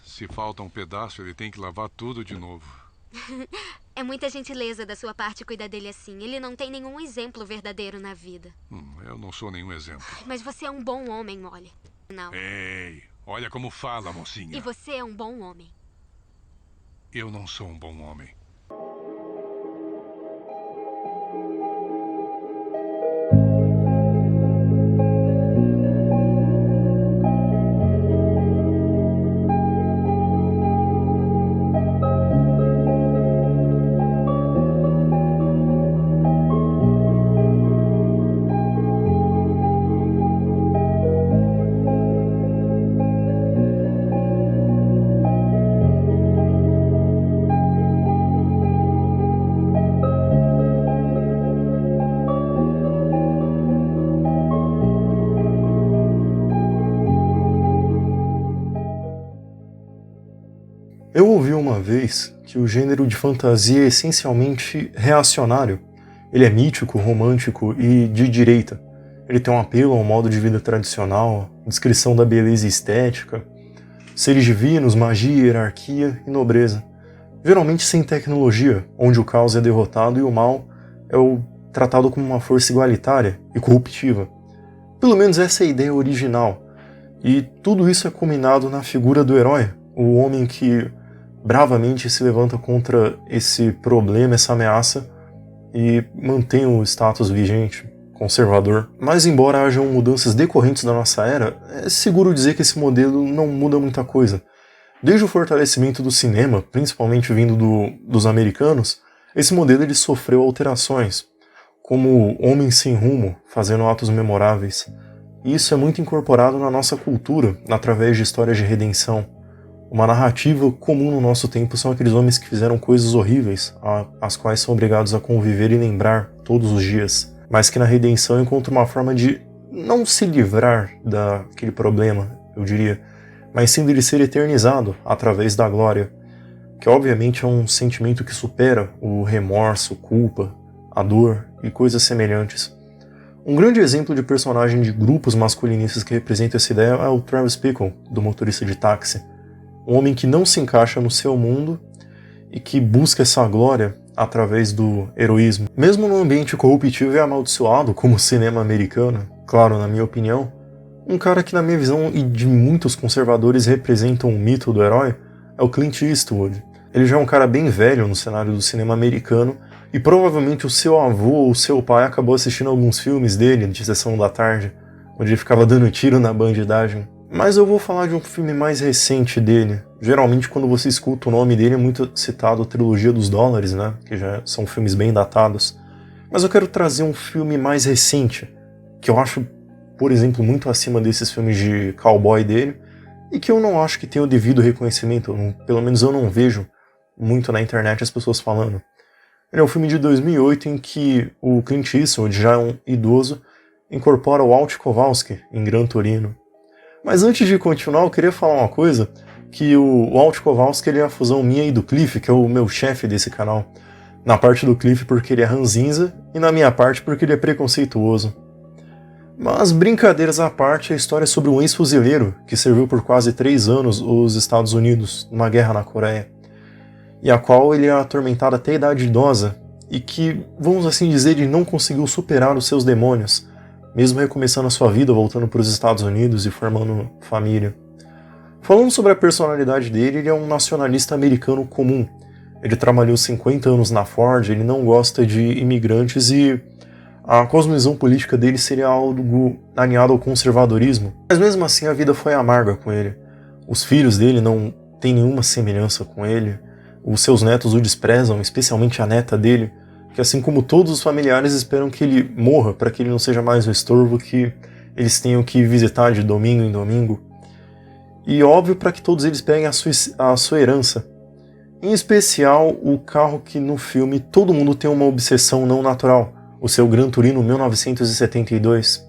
Se falta um pedaço, ele tem que lavar tudo de novo. É muita gentileza da sua parte cuidar dele assim. Ele não tem nenhum exemplo verdadeiro na vida. Eu não sou nenhum exemplo. Mas você é um bom homem, Molly. Não. Ei, olha como fala, mocinha. E você é um bom homem. Eu não sou um bom homem. Eu ouvi uma vez que o gênero de fantasia é essencialmente reacionário. Ele é mítico, romântico e de direita. Ele tem um apelo ao modo de vida tradicional, descrição da beleza e estética, seres divinos, magia, hierarquia e nobreza. Geralmente sem tecnologia, onde o caos é derrotado e o mal é tratado como uma força igualitária e corruptiva. Pelo menos essa é a ideia original. E tudo isso é culminado na figura do herói, o homem que bravamente se levanta contra esse problema, essa ameaça, e mantém o status vigente, conservador. Mas embora hajam mudanças decorrentes da nossa era, é seguro dizer que esse modelo não muda muita coisa. Desde o fortalecimento do cinema, principalmente vindo dos americanos, esse modelo ele sofreu alterações, como homens sem rumo, fazendo atos memoráveis. E isso é muito incorporado na nossa cultura, através de histórias de redenção. Uma narrativa comum no nosso tempo são aqueles homens que fizeram coisas horríveis, as quais são obrigados a conviver e lembrar todos os dias, mas que na redenção encontram uma forma de não se livrar daquele problema, eu diria, mas sim de ser eternizado através da glória, que obviamente é um sentimento que supera o remorso, culpa, a dor e coisas semelhantes. Um grande exemplo de personagem de grupos masculinistas que representa essa ideia é o Travis Bickle, do Motorista de Táxi. Um homem que não se encaixa no seu mundo e que busca essa glória através do heroísmo. Mesmo num ambiente corruptivo e amaldiçoado, como o cinema americano, claro, na minha opinião, um cara que na minha visão e de muitos conservadores representa um mito do herói é o Clint Eastwood. Ele já é um cara bem velho no cenário do cinema americano e provavelmente o seu avô ou o seu pai acabou assistindo alguns filmes dele de sessão da tarde, onde ele ficava dando tiro na bandidagem. Mas eu vou falar de um filme mais recente dele. Geralmente quando você escuta o nome dele é muito citado a Trilogia dos Dólares, né? Que já são filmes bem datados. Mas eu quero trazer um filme mais recente, que eu acho, por exemplo, muito acima desses filmes de cowboy dele, e que eu não acho que tenha o devido reconhecimento, pelo menos eu não vejo muito na internet as pessoas falando. Ele é um filme de 2008 em que o Clint Eastwood, já um idoso, incorpora o Walt Kowalski em Gran Torino. Mas antes de continuar, eu queria falar uma coisa, que o Walt Kowalski ele é a fusão minha e do Cliff, que é o meu chefe desse canal. Na parte do Cliff porque ele é ranzinza, e na minha parte porque ele é preconceituoso. Mas brincadeiras à parte, a história é sobre um ex-fuzileiro que serviu por quase 3 anos os Estados Unidos numa guerra na Coreia, e a qual ele é atormentado até a idade idosa, e que, vamos assim dizer, ele não conseguiu superar os seus demônios, mesmo recomeçando a sua vida, voltando para os Estados Unidos e formando família. Falando sobre a personalidade dele, ele é um nacionalista americano comum. Ele trabalhou 50 anos na Ford, ele não gosta de imigrantes e a cosmovisão política dele seria algo alinhado ao conservadorismo. Mas mesmo assim a vida foi amarga com ele. Os filhos dele não têm nenhuma semelhança com ele. Os seus netos o desprezam, especialmente a neta dele, que assim como todos os familiares esperam que ele morra para que ele não seja mais um estorvo que eles tenham que visitar de domingo em domingo. E óbvio para que todos eles peguem a sua herança. Em especial o carro que no filme todo mundo tem uma obsessão não natural, o seu Gran Torino 1972.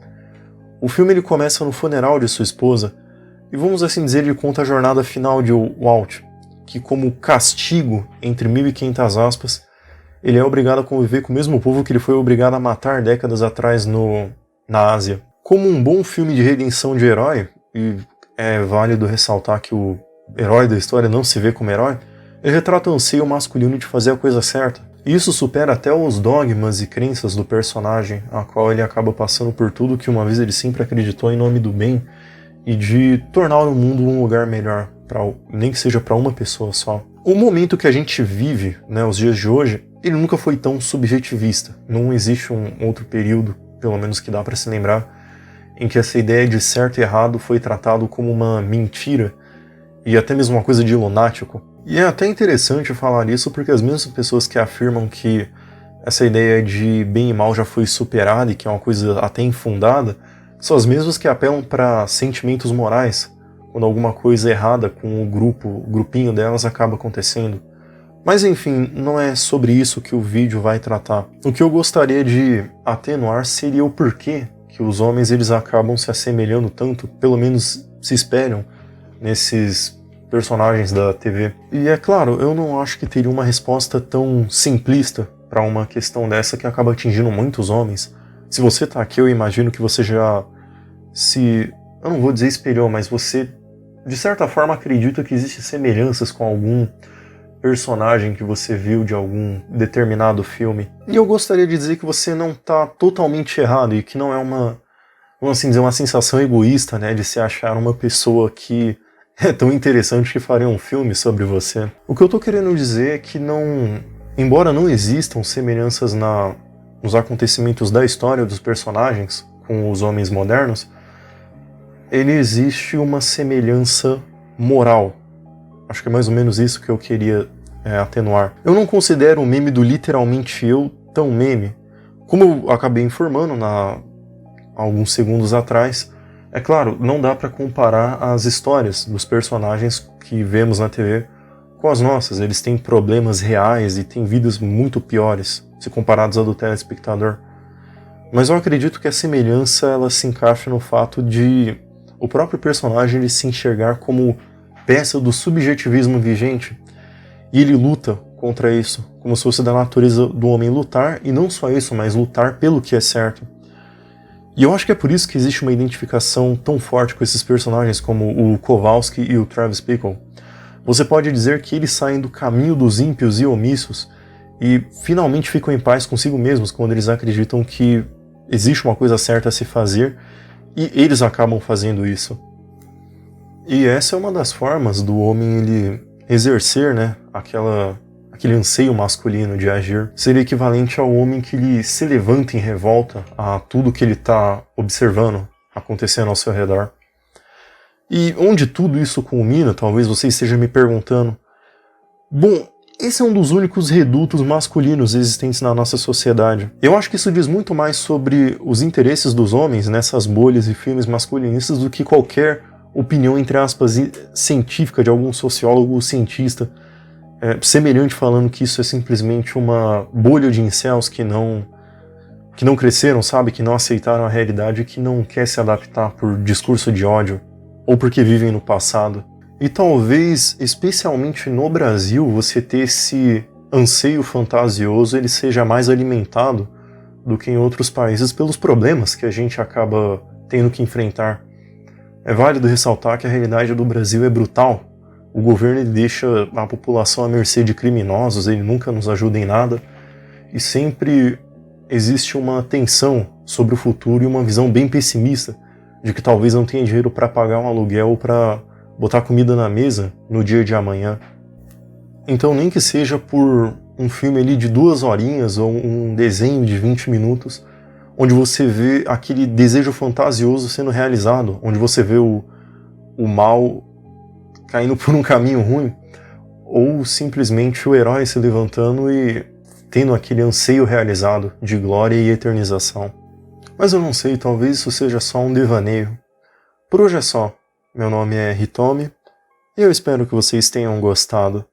O filme ele começa no funeral de sua esposa e vamos assim dizer, ele conta a jornada final de Walt, que como castigo, entre 1.500 aspas, ele é obrigado a conviver com o mesmo povo que ele foi obrigado a matar décadas atrás na Ásia. Como um bom filme de redenção de herói, e é válido ressaltar que o herói da história não se vê como herói, ele retrata o anseio masculino de fazer a coisa certa. E isso supera até os dogmas e crenças do personagem, a qual ele acaba passando por tudo que uma vez ele sempre acreditou em nome do bem e de tornar o mundo um lugar melhor, nem que seja para uma pessoa só. O momento que a gente vive, né, os dias de hoje, ele nunca foi tão subjetivista. Não existe um outro período, pelo menos que dá para se lembrar, em que essa ideia de certo e errado foi tratado como uma mentira e até mesmo uma coisa de lunático. E é até interessante falar isso porque as mesmas pessoas que afirmam que essa ideia de bem e mal já foi superada e que é uma coisa até infundada, são as mesmas que apelam para sentimentos morais, quando alguma coisa errada com o grupinho delas acaba acontecendo. Mas enfim, não é sobre isso que o vídeo vai tratar. O que eu gostaria de atenuar seria o porquê que os homens eles acabam se assemelhando tanto, pelo menos se espelham nesses personagens da TV. E é claro, eu não acho que teria uma resposta tão simplista para uma questão dessa que acaba atingindo muitos homens. Se você tá aqui, eu imagino que você já eu não vou dizer espelhou, mas você de certa forma acredita que existem semelhanças com algum personagem que você viu de algum determinado filme. E eu gostaria de dizer que você não tá totalmente errado e que não é vamos assim dizer, uma sensação egoísta, né, de se achar uma pessoa que é tão interessante que faria um filme sobre você. O que eu tô querendo dizer é que embora não existam semelhanças nos acontecimentos da história dos personagens com os homens modernos, ele existe uma semelhança moral. Acho que é mais ou menos isso que eu queria atenuar. Eu não considero o meme do literalmente eu tão meme. Como eu acabei informando alguns segundos atrás, é claro, não dá para comparar as histórias dos personagens que vemos na TV com as nossas. Eles têm problemas reais e têm vidas muito piores, se comparados à do telespectador. Mas eu acredito que a semelhança ela se encaixa no fato de o próprio personagem ele se enxergar como peça do subjetivismo vigente e ele luta contra isso, como se fosse da natureza do homem lutar, e não só isso, mas lutar pelo que é certo. E eu acho que é por isso que existe uma identificação tão forte com esses personagens como o Kowalski e o Travis Bickle. Você pode dizer que eles saem do caminho dos ímpios e omissos e finalmente ficam em paz consigo mesmos quando eles acreditam que existe uma coisa certa a se fazer e eles acabam fazendo isso. E essa é uma das formas do homem ele exercer, né, aquele anseio masculino de agir. Seria equivalente ao homem que ele se levanta em revolta a tudo que ele está observando acontecendo ao seu redor. E onde tudo isso culmina, talvez você esteja me perguntando, bom, esse é um dos únicos redutos masculinos existentes na nossa sociedade. Eu acho que isso diz muito mais sobre os interesses dos homens nessas bolhas e filmes masculinistas do que qualquer opinião, entre aspas, científica de algum sociólogo ou cientista, semelhante falando que isso é simplesmente uma bolha de incels que não cresceram, sabe? Que não aceitaram a realidade e que não quer se adaptar por discurso de ódio ou porque vivem no passado. E talvez, especialmente no Brasil, você ter esse anseio fantasioso ele seja mais alimentado do que em outros países pelos problemas que a gente acaba tendo que enfrentar. É válido ressaltar que a realidade do Brasil é brutal. O governo ele deixa a população à mercê de criminosos, ele nunca nos ajuda em nada, e sempre existe uma tensão sobre o futuro e uma visão bem pessimista de que talvez não tenha dinheiro para pagar um aluguel ou para botar comida na mesa no dia de amanhã. Então nem que seja por um filme ali de 2 horinhas ou um desenho de 20 minutos, onde você vê aquele desejo fantasioso sendo realizado, onde você vê o mal caindo por um caminho ruim, ou simplesmente o herói se levantando e tendo aquele anseio realizado de glória e eternização. Mas eu não sei, talvez isso seja só um devaneio. Por hoje é só. Meu nome é Hitomi e eu espero que vocês tenham gostado.